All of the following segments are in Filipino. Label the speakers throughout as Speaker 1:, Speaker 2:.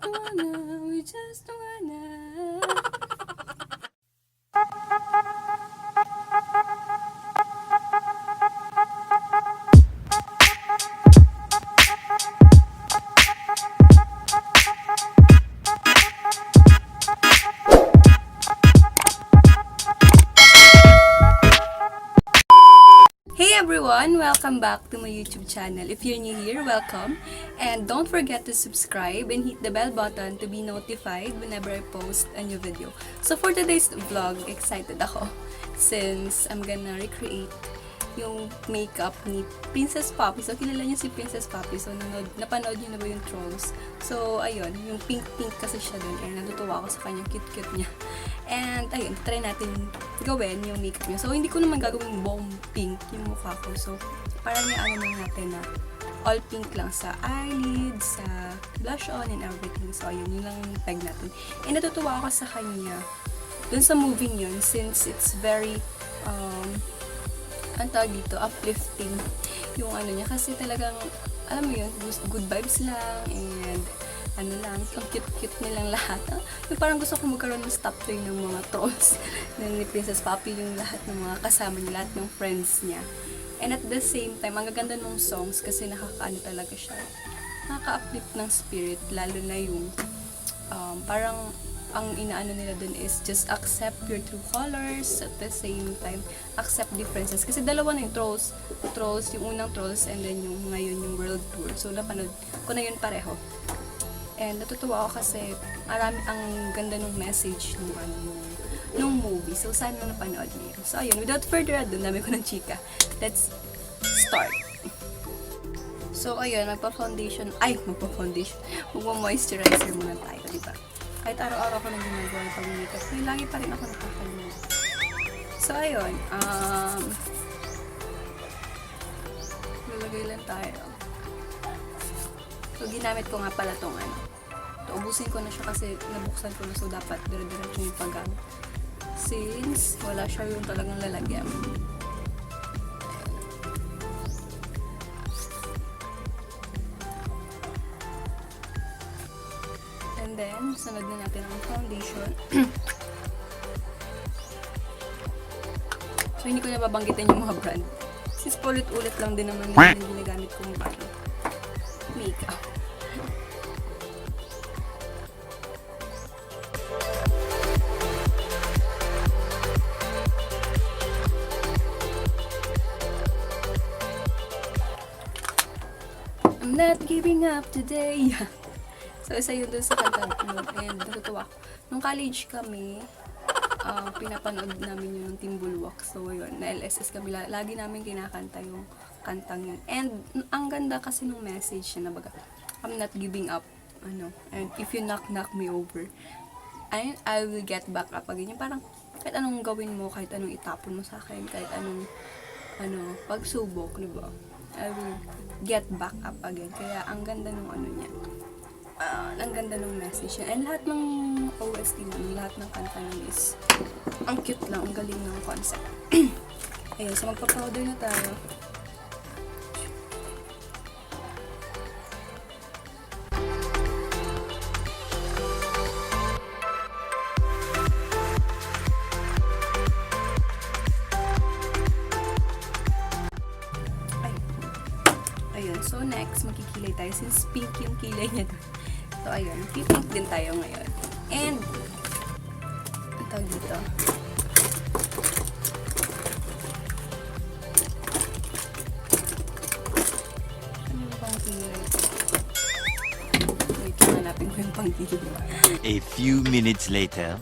Speaker 1: we just wanna. Hey everyone! Welcome back to my YouTube channel. If you're new here, welcome. And don't forget to subscribe and hit the bell button to be notified whenever I post a new video. So for today's vlog, excited ako since I'm gonna recreate yung makeup ni Princess Poppy. So kilala niyo si Princess Poppy. So napanood niyo na ba yung Trolls? So ayun, yung pink-pink kasi siya dun. And natutuwa ako sa kanyang cute-cute niya. And ayun, try natin gawin yung makeup niya. So hindi ko naman gagawin buong pink yung mukha ko. So parang ano lang natin na all pink lang sa eyelids, sa blush on and everything. So ayun, yun lang yung peg natin. And natutuwa ako sa kanya dun sa movie yun since it's very ang tawag dito, uplifting yung ano niya. Kasi talagang, alam mo yun, good vibes lang, and ano lang, ang cute-cute nilang lahat. Yung parang gusto ko magkaroon ng stop toy ng mga trolls ni Princess Poppy, yung lahat ng mga kasama niya, lahat ng friends niya. And at the same time, ang gaganda ng songs kasi nakakaano talaga siya. Nakaka-uplift ng spirit, lalo na yung parang ang inaano nila dun is just accept your true colors, at the same time accept differences, kasi dalawa na yung trolls, yung unang trolls and then yung ngayon yung world tour. So napanood ko na yun pareho, and natutuwa ako kasi marami, ang ganda ng message nung movie. So sana napanood niyo. So ayun, without further ado, dami ko ng chika, let's start. So ayun, magpa-moisturizer muna tayo, diba? Kahit araw-araw ko nang ginagawa yung pag-makeup, may lagi pa rin ako nakakalimutan. So, ayun. Lalagay lang tayo. So, ginamit ko nga pala itong ano. So, ubusin ko na siya kasi nabuksan ko na. So, dapat dire-diretso yung paggamit. Since wala siya yung talagang lalagyan. And then, sunod na natin ang foundation. So, hindi ko na babanggitin yung mga brand. Since paulit-ulit lang din naman yung ginagamit kong makeup. I'm not giving up today. So, isa yun dun sa kanta. And natutuwa ko. Nung college kami, pinapanood namin yun ng Team Bulwark. So, yun, na LSS kami. Lagi namin kinakanta yung kantang yun. And, ang ganda kasi nung message na baga, I'm not giving up. And if you knock me over, I will get back up again. Yung parang, kahit anong gawin mo, kahit anong itapon mo sa akin, kahit anong, pagsubok, diba? I will get back up again. Kaya, ang ganda nung niya. Ang ganda ng message niya. And lahat ng OST naman, lahat ng kanta niya is ang cute lang, ang galing ng concept. Ayun, so magpa-powder na tayo. Ayun, so next, magkikilay tayo since pink yung kilay niya doon. So, ayun. Pink din tayo ngayon. And, ang tawag dito. Ano yung pang kilay? Wait, hanapin ko yung pang kilay.
Speaker 2: A few minutes later.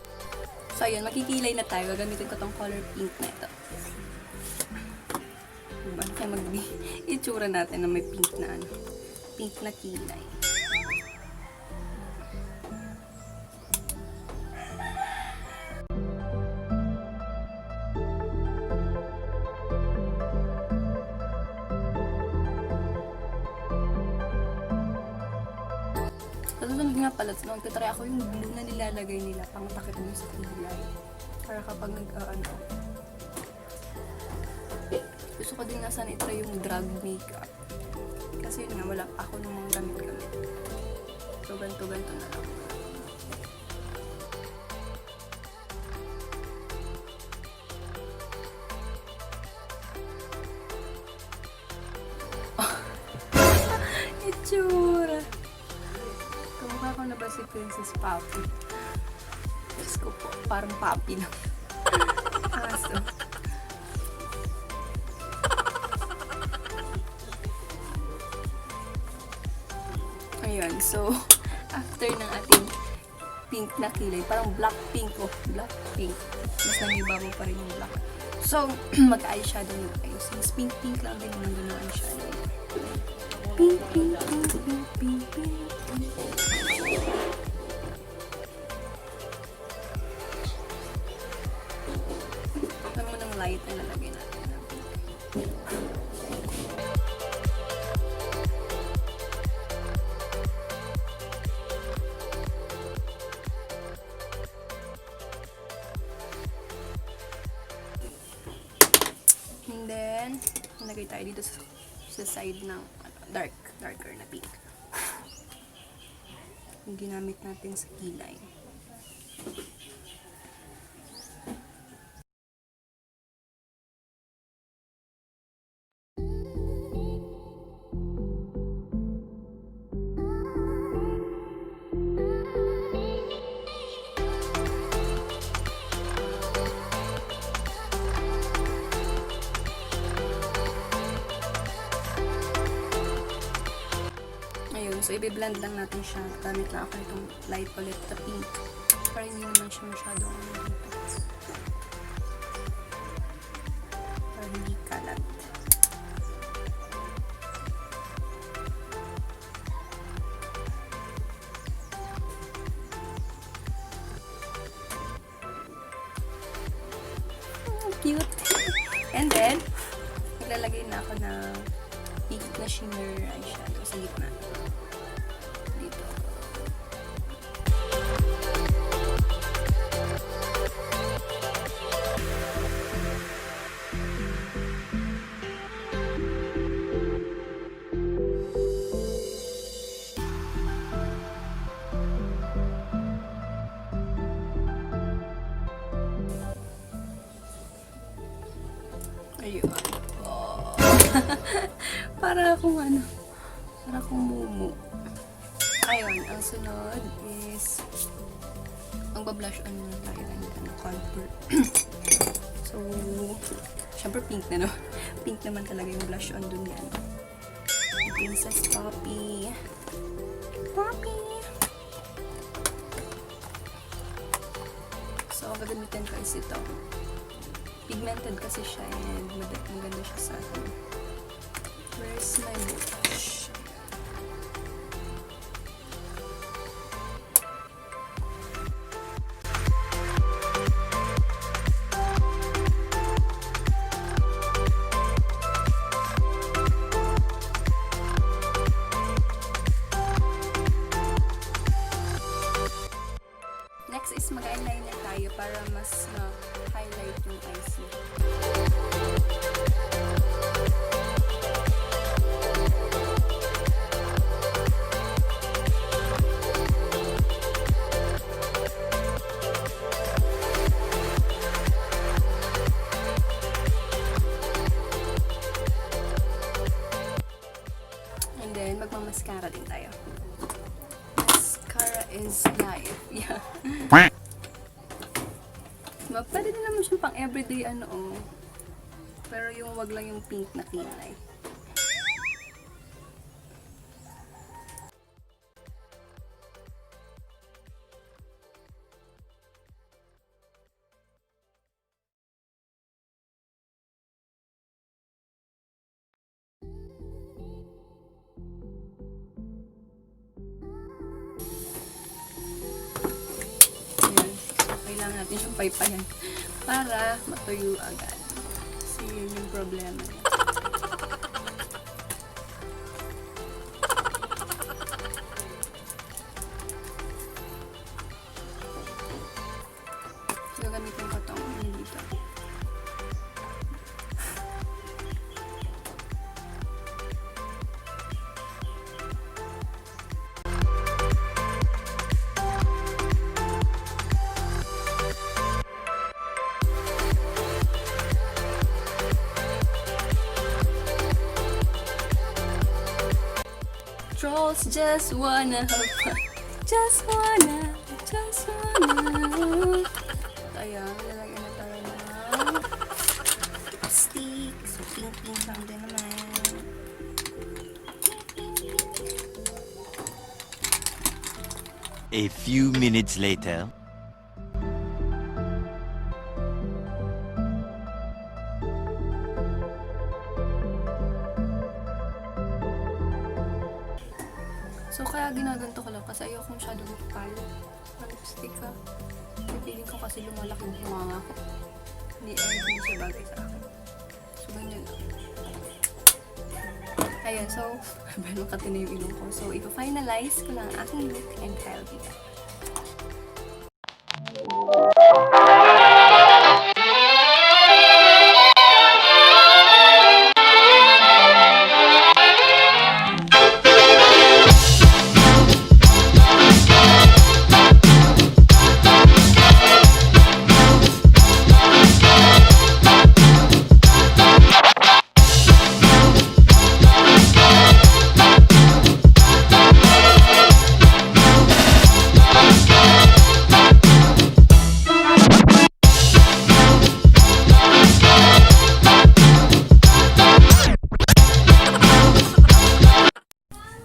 Speaker 1: So, ayun. Makikilay na tayo. Gagamitin ko tong color pink na ito. Diba? Kaya itsura natin na may pink na pink na kilay. Kasunod nga pala, nagtatry ako yung blue na nilalagay nila pang takip mo sa kilay. Para kapag gusto ko din na sana itry yung drug makeup. Kasi yun nga, wala ako nung mga gamit-gamit. So, ganto-ganto na lang. Itsura. Kamukha ko na ba si Princess Poppy? Diyos ko po, parang Poppy na. Aso. Ayun, so, after ng ating pink na kilay, parang black pink, oh, black pink. Mas nangiba mo pa rin yung black. So, mag-eyeshadow na tayo. Since pink lang din naman doon ang eyeshadow. Pink. Alam mo ng light na lalagay natin. And then, nalagay tayo dito sa side ng darker na pink. Yung ginamit natin sa kilay. So, i-blend lang natin siya. Gamit lang ako itong light palette na pink. Para hindi naman siya masyado dito. Para hindi kalat. Cute! And then, naglalagay na ako ng pink na shimmer eyeshadow sa gitna. Ayun. Oh. Para akong mumu. Ayun, ang sunod is ang blush on na tayo ng contour. So, syempre pink na, no? Pink naman talaga yung blush on dun yan. Princess Poppy. So, ang gagamitin ko is ito. Pigmented kasi siya and maganda siya sa akin. Where's my blush? Next is mag-eyeliner tayo para mas ma-highlight yung eyes niya. And then, magmamaskara din tayo. Mascara is life. Yeah. Pwede na naman siya pang everyday pero yung wag lang yung pink na kilay. Kailangan natin siyang paypayan para matuyo agad. Kasi yun yung problema niya. So, gamitin ko itong dito. Trolls, just wanna have fun. Just wanna. Ayan, lalagyan na tayo ng stick. So, pink lang din naman.
Speaker 2: A few minutes later.
Speaker 1: So, kaya ginaganto ko lang kasi ayoko masyado magpal. Lipstick ha. Feeling ko kasi lumalaki yung bunganga ko. Hindi siya bagay sa akin. So, ganyan lang. Ayan, so, meron kati na yung ilong ko. So, ipa-finalize ko lang ang aking look and I'll be back.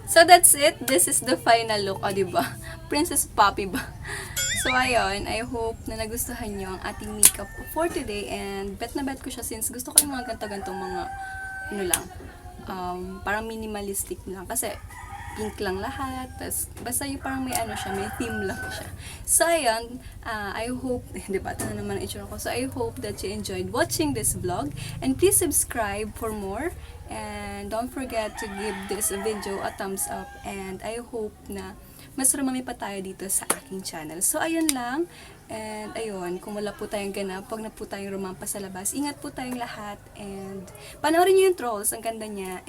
Speaker 1: So, that's it. This is the final look. O, diba? Princess Poppy ba? So, ayun. I hope na nagustuhan nyo ang ating makeup for today. And bet na bet ko siya since gusto ko yung mga ganto-gantong mga, ano lang, parang minimalistic lang. Kasi, pink lang lahat. Tas, basta yung parang may ano siya, may theme lang siya. So, ayun. I hope, diba? Ito na naman ang itsura ko. So, I hope that you enjoyed watching this vlog. And please subscribe for more. And don't forget to give this video a thumbs up. And I hope na mas rumami pa tayo dito sa aking channel. So, ayun lang. And, ayun, kung wala po tayong ganap, pag na po tayong rumampa sa labas, ingat po tayong lahat. And, panoorin nyo yung Trolls. Ang ganda niya.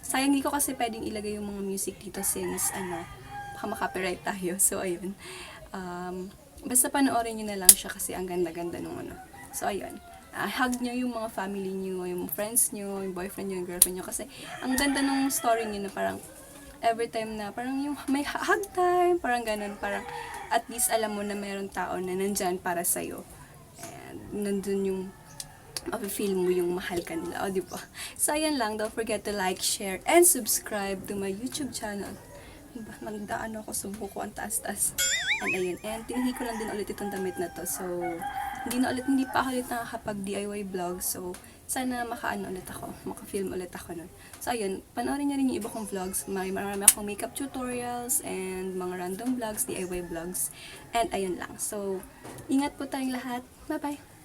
Speaker 1: Sayang di ko kasi pwedeng ilagay yung mga music dito since, baka makapiright tayo. So, ayun. Basta panoorin nyo na lang siya kasi ang ganda-ganda nung ano. So, ayun. Hug nyo yung mga family nyo, yung friends nyo, yung boyfriend nyo, yung girlfriend nyo. Kasi, ang ganda nung story nyo na parang, every time na parang yung may hug time, parang ganun, parang at least alam mo na mayroong tao na nandyan para sa'yo. And, nandun yung, feel mo yung mahal ka nila, o diba? So, ayan lang, don't forget to like, share, and subscribe to my YouTube channel. Nagdaan ako sa buko, ang taas-taas. And ayun, and tinihi ko lang din ulit itong damit na to. So, hindi pa ako ulit nakakapag DIY vlog. So, sana maka-ano ulit ako, maka-film ulit ako nun. So, ayun, panoorin niyo rin yung iba kong vlogs. Marami akong makeup tutorials and mga random vlogs, DIY vlogs. And ayun lang. So, ingat po tayong lahat. Bye-bye!